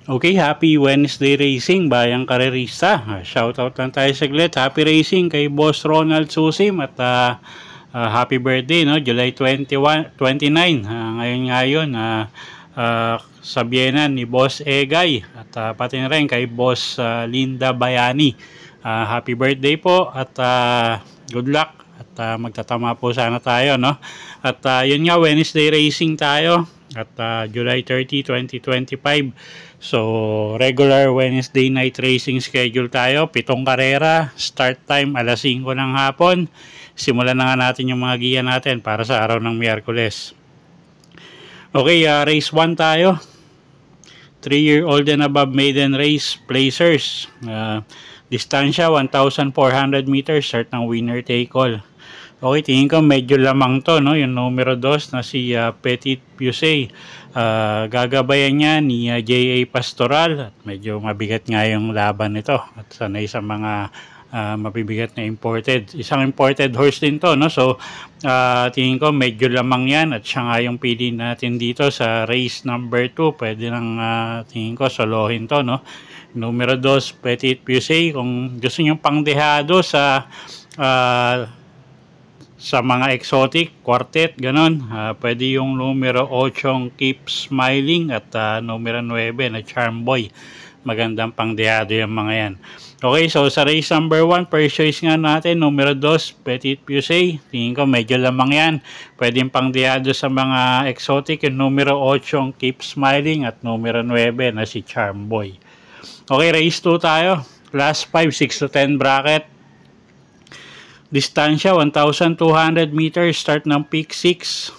Okay, happy Wednesday racing, bayang karerista. Shoutout lang tayo saglit. Happy racing kay Boss Ronald Susim at happy birthday, no? July 29. Ngayon sa Vienna ni Boss Egay at pati na rin kay Boss Linda Bayani. Happy birthday po at good luck at magtatama po sana tayo, no? At yun nga, Wednesday racing tayo at July 30, 2025. So, regular Wednesday night racing schedule tayo. 7 karera, start time alas 5 ng hapon. Simulan na nga natin yung mga giya natin para sa araw ng Miyerkules. Okay, race 1 tayo. 3-year-old and above maiden race, placers. Distansya, 1,400 meters, start ng winner take all. Okay, tingin ko medyo lamang to, no? Yung numero 2 na si Petit Pusey. Gagabayan niya ni J.A. Pastoral. At medyo mabigat nga yung laban nito. At sanay sa mga mabibigat na imported. Isang imported horse din to, no? So, tingin ko medyo lamang yan. At siya nga yung pili natin dito sa race number 2. Pwede nang tingin ko solohin to, no? Numero 2, Petit Pusey. Kung gusto nyo pangdehado sa mga exotic, quartet, ganon. Pwede yung numero 8 Keep Smiling at numero 9 na Charm Boy. Magandang pangdehado yung mga yan. Okay, so sa race number 1, first choice nga natin, numero 2, Petit Pusey. Tingin ko medyo lamang yan. Pwede yung pangdehado sa mga exotic, yung numero 8 Keep Smiling at numero 9 na si Charm Boy. Okay, race 2 tayo. Class 5, 6 to 10 bracket. Distansya, 1,200 meters, start ng peak 6.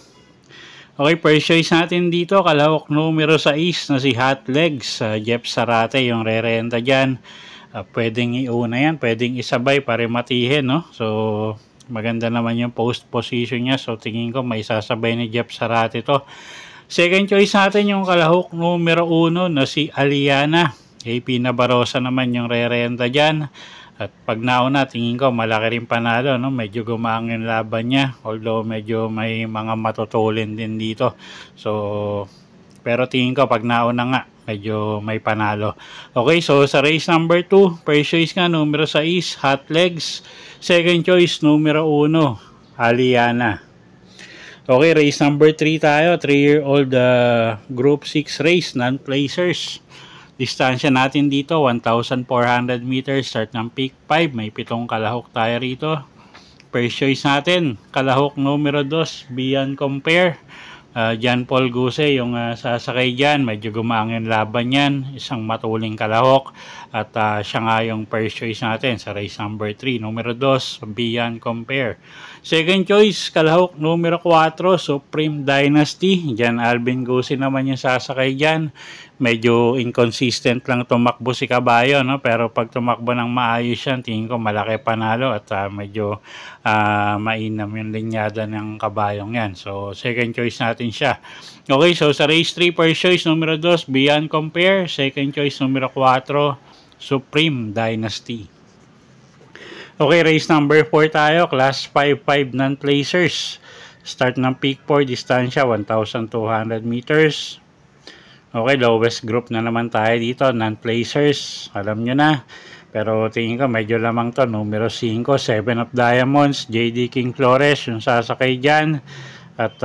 Okay, first choice natin dito, kalahok numero 6 na si Hot Legs. Jeff Sarate yung re-renta dyan. Pwedeng iuna yan, pwedeng isabay para matihin, no? So, maganda naman yung post position niya. So, tingin ko may sasabay ni Jeff Sarate to. Second choice natin yung kalahok numero 1 na si Aliana. AP Nabarosa naman yung re-renta dyan. At pag nauna, tingin ko malaki rin panalo, no? Medyo gumaang yung laban niya. Although medyo may mga matutulin din dito. So, pero tingin ko pag nauna nga, medyo may panalo. Okay, so sa race number 2, first choice nga, numero 6, Hot Legs. Second choice, numero 1, Aliana. Okay, race number 3 tayo. 3-year-old Group 6 race, non-placers. Distansya natin dito, 1,400 meters, start ng peak 5. May 7 kalahok tayo rito. First choice natin, kalahok numero 2, Beyond Compare. John Paul Guse yung sasakay dyan. Medyo gumaang yung laban yan. Isang matuling kalahok. At siya nga yung first choice natin sa race number 3. Numero 2, Beyond Compare. Second choice, kalahok numero 4, Supreme Dynasty. Dyan Alvin Guse naman yung sasakay dyan. Medyo inconsistent lang tumakbo si Kabayo, no? Pero pag tumakbo ng maayos yan, tingin ko malaki panalo at medyo mainam yung linyada ng Kabayong yan. So, second choice natin siya. Okay, so sa race 3, first choice numero 2, Beyond Compare. Second choice numero 4, Supreme Dynasty. Okay, race number 4 tayo. Class 5-5 non-placers. Start ng peak 4, distansya 1,200 meters. Okay, lowest group na naman tayo dito, non-placers, alam nyo na. Pero tingin ko medyo lamang to, numero 5, 7 of Diamonds, JD King Flores, yung sasakay dyan. At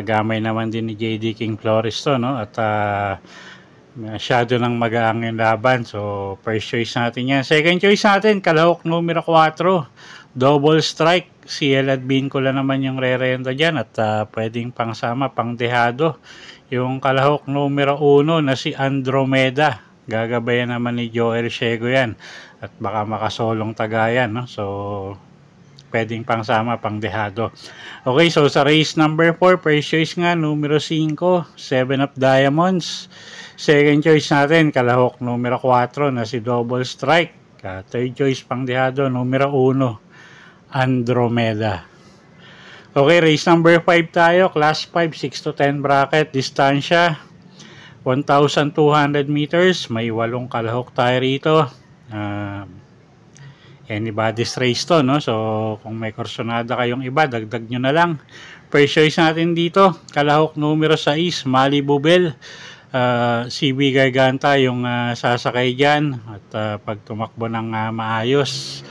gamay naman din ni JD King Flores to, no? At masyado nang mag-aang yung laban. So, first choice natin yan. Second choice natin, kalahok numero 4, Double Strike. Si Elad Bincula naman yung re-renta dyan at pwedeng pangsama, pangdehado. Yung kalahok numero 1 na si Andromeda. Gagabayan naman ni Joel Shego yan. At baka makasolong tagayan, no? So, pwedeng pangsama, pangdehado. Okay, so sa race number 4, first choice nga, numero 5, 7 of Diamonds. Second choice natin, kalahok numero 4 na si Double Strike. Third choice, pangdehado, numero 1, Andromeda. Okay, race number 5 tayo. Class 5, 6 to 10 bracket. Distansya, 1,200 meters. May 8 kalahok tayo rito. Anybody's race to, no? So, kung may kursonada kayong iba, dagdag nyo na lang. First choice natin dito, kalahok numero 6, Malibu Bell. CB Garganta yung sasakay dyan. At pag tumakbo ng maayos,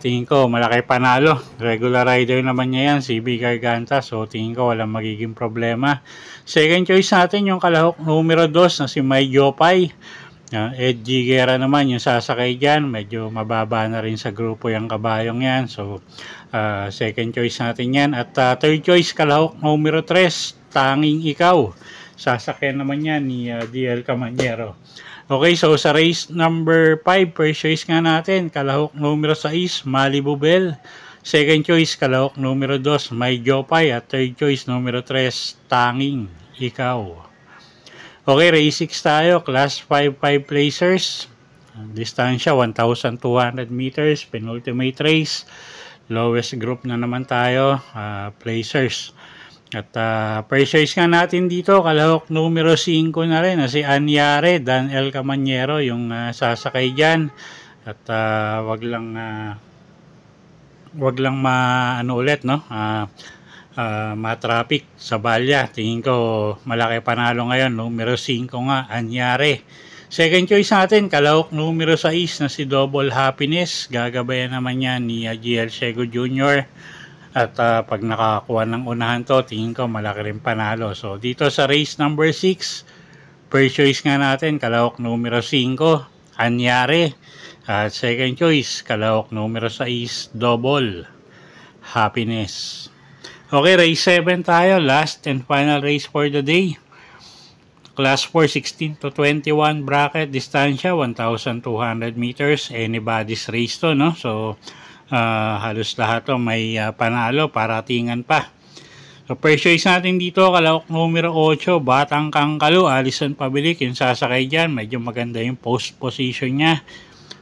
tingin ko malaki panalo. Regular rider naman niya yan, CB Garganta. So, tingin ko walang magiging problema. Second choice natin yung kalahok numero 2 na si May Jopay. Ed Giguera naman yung sasakay dyan. Medyo mababa na rin sa grupo yung kabayong yan. So, second choice natin yan. At third choice, kalahok numero 3, Tanging Ikaw. Sasakay naman yan ni DL Camanyero. Okay, so sa race number 5, first choice nga natin, kalahok numero 6, Malibu Bell. Second choice, kalahok numero 2, May Jopay. At third choice, numero 3, Tanging Ikaw. Okay, race 6 tayo. Class 5, 5 placers. Distansya, 1,200 meters. Penultimate race. Lowest group na naman tayo. Placers. At first choice nga natin dito, kalahok numero 5 na rin. Si Anyare, Dan L. Camanyero, yung sasakay dyan. At wag lang ma-traffic sa Balya. Tingin ko malaki panalo ngayon. Numero 5 nga, Anyare. Second choice natin, kalahok numero 6 na si Double Happiness. Gagabayan naman yan ni GL Sego Jr. At pag nakakuha ng unahan to, tingin ko malaki rin panalo. So dito sa race number 6, first choice nga natin, kalahok numero 5, Anyare. At second choice, kalahok numero 6, Double Happiness. Okay, race 7 tayo. Last and final race for the day. Class 4, 16 to 21 bracket. Distansya, 1,200 meters. Anybody's race to, no? So, halos lahat to may panalo. Paratingan pa. So, first choice natin dito, kalahok numero 8, Batang Kangkalu. Alison Pabilik, yung sasakay dyan. Medyo maganda yung post position niya.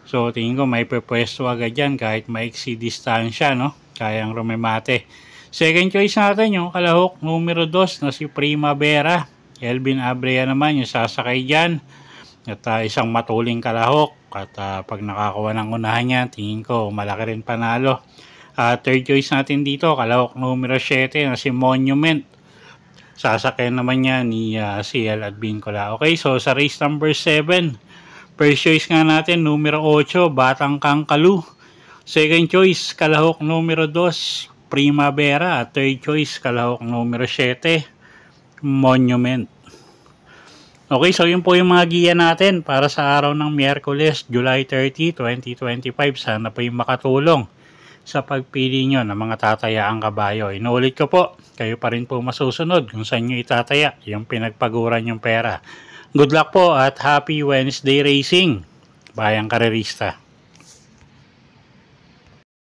So, tingin ko may pwesto agad dyan kahit maiksi distansya, no? Kayang rumemate. Second choice natin yung kalahok numero 2 na si Primavera. Elvin Abrea naman yung sasakay dyan. At isang matuling kalahok. At pag nakakuha ng unahan niya, tingin ko malaki rin panalo. Third choice natin dito, kalahok numero 7 na si Monument. Sasakay naman niya ni CL at Bincola. Okay, so sa race number 7, first choice nga natin, numero 8, Batang Kangkalu. Second choice, kalahok numero 2, Primavera. At third choice, kalahok numero 7, Monument. Okay, so yun po yung mga giya natin para sa araw ng Miyerkules, July 30, 2025. Sana po yung makatulong sa pagpili nyo ng mga tatayaang kabayo. Inuulit ko po, kayo pa rin po masusunod kung saan nyo itataya yung pinagpaguran yung pera. Good luck po at happy Wednesday racing, bayang karerista.